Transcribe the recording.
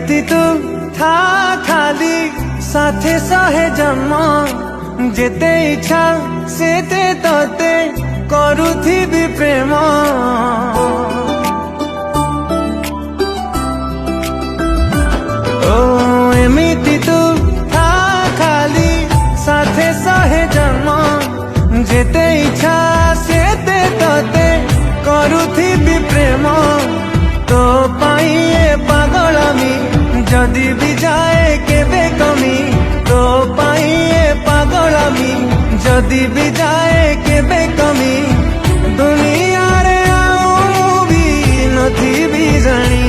एमिति तू था खाली साथे सहे जन्म जेते इच्छा सेते तोते करुथिबी प्रेम ओ एमिति तू था खाली साथे सहे जन्म जेते इच्छा सेते तोते करुथिबी प्रेम तो पाई ए पागलामी जदि भी जाए केबे कमी तो पाई ए पागलामी जदि भी जाए केबे कमी दुनिया रे आऊ भी नथी भी जानी